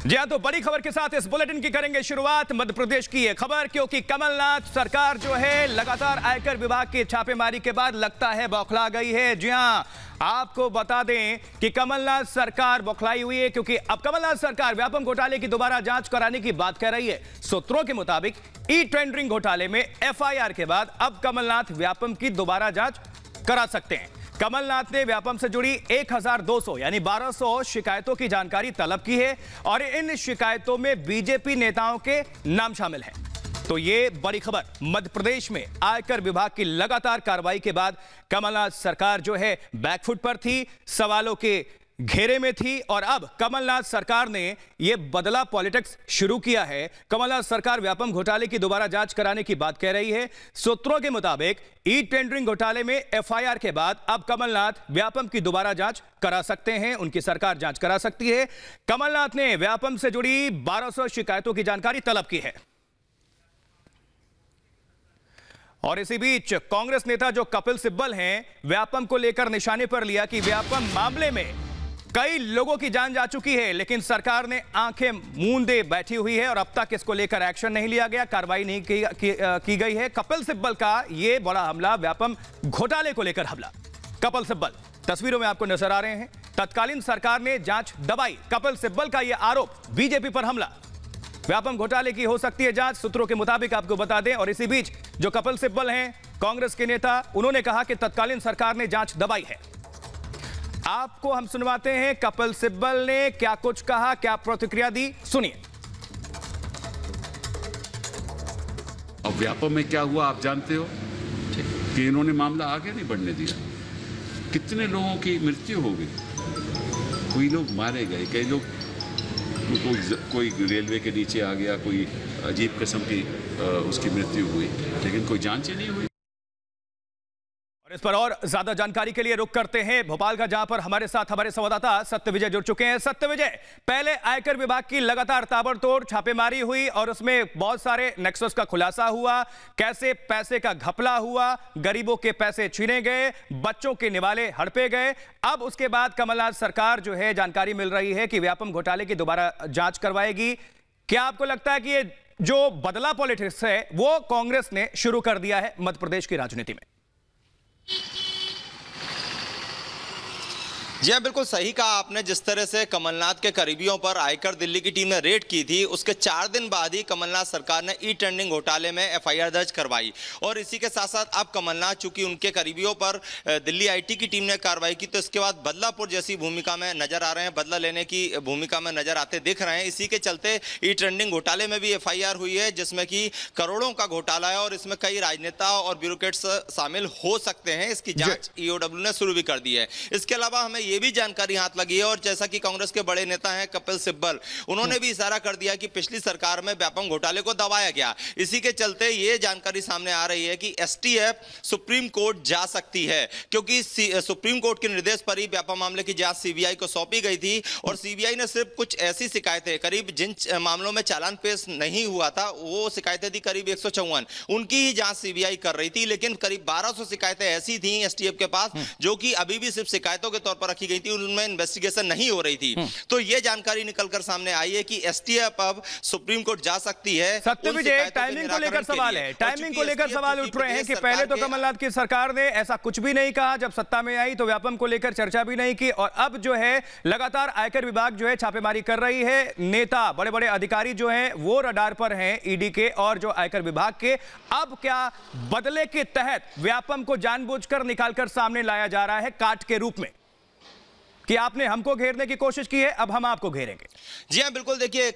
जी हाँ, तो बड़ी खबर के साथ इस बुलेटिन की करेंगे शुरुआत। मध्य प्रदेश की यह खबर, क्योंकि कमलनाथ सरकार जो है लगातार आयकर विभाग की छापेमारी के बाद लगता है बौखला गई है। जी हाँ, आपको बता दें कि कमलनाथ सरकार बौखलाई हुई है, क्योंकि अब कमलनाथ सरकार व्यापम घोटाले की दोबारा जांच कराने की बात कह रही है। सूत्रों के मुताबिक ई टेंडरिंग घोटाले में एफआईआर के बाद अब कमलनाथ व्यापम की दोबारा जांच करा सकते हैं। कमलनाथ ने व्यापम से जुड़ी 1200 यानी 1200 शिकायतों की जानकारी तलब की है और इन शिकायतों में बीजेपी नेताओं के नाम शामिल हैं। तो ये बड़ी खबर, मध्य प्रदेश में आयकर विभाग की लगातार कार्रवाई के बाद कमलनाथ सरकार जो है बैकफुट पर थी, सवालों के घेरे में थी और अब कमलनाथ सरकार ने यह बदला पॉलिटिक्स शुरू किया है। कमलनाथ सरकार व्यापम घोटाले की दोबारा जांच कराने की बात कह रही है। सूत्रों के मुताबिक ई टेंडरिंग घोटाले में एफआईआर के बाद अब कमलनाथ व्यापम की दोबारा जांच करा सकते हैं, उनकी सरकार जांच करा सकती है। कमलनाथ ने व्यापम से जुड़ी 1200 शिकायतों की जानकारी तलब की है। और इसी बीच कांग्रेस नेता जो कपिल सिब्बल हैं, व्यापम को लेकर निशाने पर लिया कि व्यापम मामले में कई लोगों की जान जा चुकी है, लेकिन सरकार ने आंखें मूंदे बैठी हुई है और अब तक इसको लेकर एक्शन नहीं लिया गया, कार्रवाई नहीं की गई है। कपिल सिब्बल का यह बड़ा हमला, व्यापम घोटाले को लेकर हमला। कपिल सिब्बल तस्वीरों में आपको नजर आ रहे हैं। तत्कालीन सरकार ने जांच दबाई, कपिल सिब्बल का यह आरोप, बीजेपी पर हमला। व्यापम घोटाले की हो सकती है जांच, सूत्रों के मुताबिक आपको बता दें। और इसी बीच जो कपिल सिब्बल हैं, कांग्रेस के नेता, उन्होंने कहा कि तत्कालीन सरकार ने जांच दबाई है। आपको हम सुनवाते हैं कपिल सिब्बल ने क्या कुछ कहा, क्या प्रतिक्रिया दी, सुनिए। अब व्यापम में क्या हुआ आप जानते हो कि इन्होंने मामला आगे नहीं बढ़ने दिया। कितने लोगों की मृत्यु हो गई, कोई लोग मारे गए, कई लोग, कोई रेलवे के नीचे आ गया, कोई अजीब किस्म की उसकी मृत्यु हुई, लेकिन कोई जांच ही नहीं हुई। और इस पर और ज्यादा जानकारी के लिए रुक करते हैं भोपाल का, जहां पर हमारे साथ हमारे संवाददाता सत्यविजय जुड़ चुके हैं। सत्यविजय, पहले आयकर विभाग की लगातार ताबड़तोड़ छापेमारी हुई और उसमें बहुत सारे नेक्सस का खुलासा हुआ, कैसे पैसे का घपला हुआ, गरीबों के पैसे छीने गए, बच्चों के निवाले हड़पे गए। अब उसके बाद कमलनाथ सरकार जो है, जानकारी मिल रही है कि व्यापम घोटाले की दोबारा जांच करवाएगी। क्या आपको लगता है कि ये जो बदला पॉलिटिक्स है वो कांग्रेस ने शुरू कर दिया है मध्य प्रदेश की राजनीति में? जी हाँ, बिल्कुल सही कहा आपने। जिस तरह से कमलनाथ के करीबियों पर आयकर दिल्ली की टीम ने रेड की थी, उसके 4 दिन बाद ही कमलनाथ सरकार ने ई टेंडरिंग घोटाले में एफआईआर दर्ज करवाई। और इसी के साथ साथ अब कमलनाथ, चूंकि उनके करीबियों पर दिल्ली आईटी की टीम ने कार्रवाई की, तो इसके बाद बदलापुर जैसी भूमिका में नजर आ रहे हैं, बदला लेने की भूमिका में नजर आते दिख रहे हैं। इसी के चलते ई टेंडरिंग घोटाले में भी एफआईआर हुई है, जिसमें कि करोड़ों का घोटाला है और इसमें कई राजनेता और ब्यूरोक्रेट्स शामिल हो सकते हैं। इसकी जांच ईओडब्ल्यू ने शुरू भी कर दी है। इसके अलावा हमें ये भी जानकारी हाथ लगी है, और जैसा कि कांग्रेस के बड़े नेता हैं कपिल सिब्बल, उन्होंने भी इशारा कर दिया कि पिछली सरकार में व्यापम घोटाले को दबाया गया। इसी के चलते ये जानकारी सामने आ रही है कि एसटीएफ सुप्रीम कोर्ट जा सकती है, क्योंकि सुप्रीम कोर्ट के निर्देश पर ही व्यापम मामले की जांच सीबीआई को सौंपी गई थी। और सीबीआई ने सिर्फ कुछ ऐसी शिकायतें, करीब जिन मामलों में चालान पेश नहीं हुआ था, वो शिकायतें थी करीब 154, उनकी ही जांच सीबीआई कर रही थी। लेकिन करीब 1200 शिकायतें ऐसी थी एसटीएफ के पास, जो कि अभी भी सिर्फ शिकायतों के तौर पर रखी गई थी, उनमें इन्वेस्टिगेशन नहीं हो रही थी। तो ये जानकारी निकलकर सामने आई है कि एसटीएफ अब सुप्रीम कोर्ट जा सकती है। सत्यविजय, टाइमिंग को लेकर सवाल है, टाइमिंग को लेकर सवाल उठ रहे हैं कि पहले तो कमलनाथ की सरकार ने ऐसा कुछ भी नहीं कहा, जब सत्ता में आई तो व्यापम को लेकर चर्चा भी नहीं की, और अब जो है लगातार आयकर विभाग जो है छापेमारी कर रही है। नेता, बड़े बड़े अधिकारी जो हैं वो रडार पर हैं ईडी के और जो आयकर विभाग के। अब क्या बदले के तहत व्यापम को जानबूझकर निकालकर सामने लाया जा रहा है काट के रूप में, कि आपने हमको घेरने की कोशिश की है, अब हम आपको घेरेंगे? जी हाँ, बिल्कुल। देखिए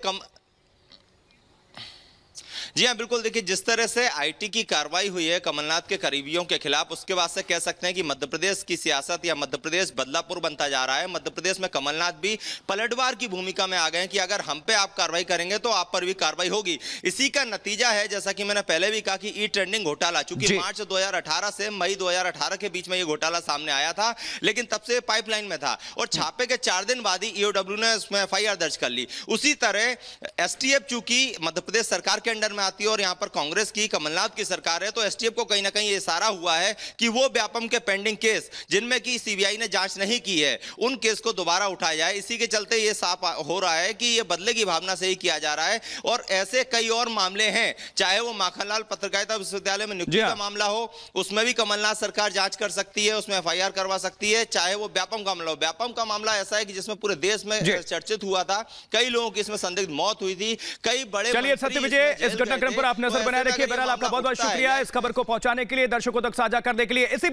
देखिए, जिस तरह से आईटी की कार्रवाई हुई है कमलनाथ के करीबियों के खिलाफ, उसके बाद से कह सकते हैं कि मध्य प्रदेश की सियासत या मध्य प्रदेश बदलापुर बनता जा रहा है। मध्य प्रदेश में कमलनाथ भी पलटवार की भूमिका में आ गए हैं कि अगर हम पे आप कार्रवाई करेंगे तो आप पर भी कार्रवाई होगी। इसी का नतीजा है, जैसा कि मैंने पहले भी कहा, कि ई टेंडरिंग घोटाला, चूंकि मार्च 2018 से मई 2018 के बीच में यह घोटाला सामने आया था, लेकिन तब से पाइपलाइन में था और छापे के 4 दिन बाद ही ईओडब्ल्यू ने उसमें एफआईआर दर्ज कर ली। उसी तरह एसटीएफ, चूंकि मध्य प्रदेश सरकार के अंडर में बनाती है और यहाँ पर कांग्रेस की, कमलनाथ की सरकार है, तो एसटीएफ को कहीं ना कहीं इशारा हुआ है कि वो व्यापम के पेंडिंग केस जिनमें की सीबीआई ने जांच नहीं की है, उन केस को दोबारा उठाया जाए। इसी के चलते ये साफ हो रहा है कि ये बदले की भावना से ही किया जा रहा है। और ऐसे कई और मामले हैं, चाहे वो माखनलाल पत्रकारिता विश्वविद्यालय में नियुक्ति का मामला हो, उसमें भी कमलनाथ सरकार जांच कर सकती है, उसमें एफआईआर करवा सकती है। चाहे वो व्यापम का मामला हो, व्यापम का मामला ऐसा है कि जिसमें पूरे देश में चर्चित हुआ था, कई लोगों की इसमें संदिग्ध मौत हुई थी, कई बड़े। चलिए सत्य विजय, इस घटनाक्रम पर आप नजर बनाए रखिए। बहरहाल आपका बहुत बहुत शुक्रिया इस खबर को पहुंचाने के लिए, दर्शकों तक साझा करने के लिए। इसी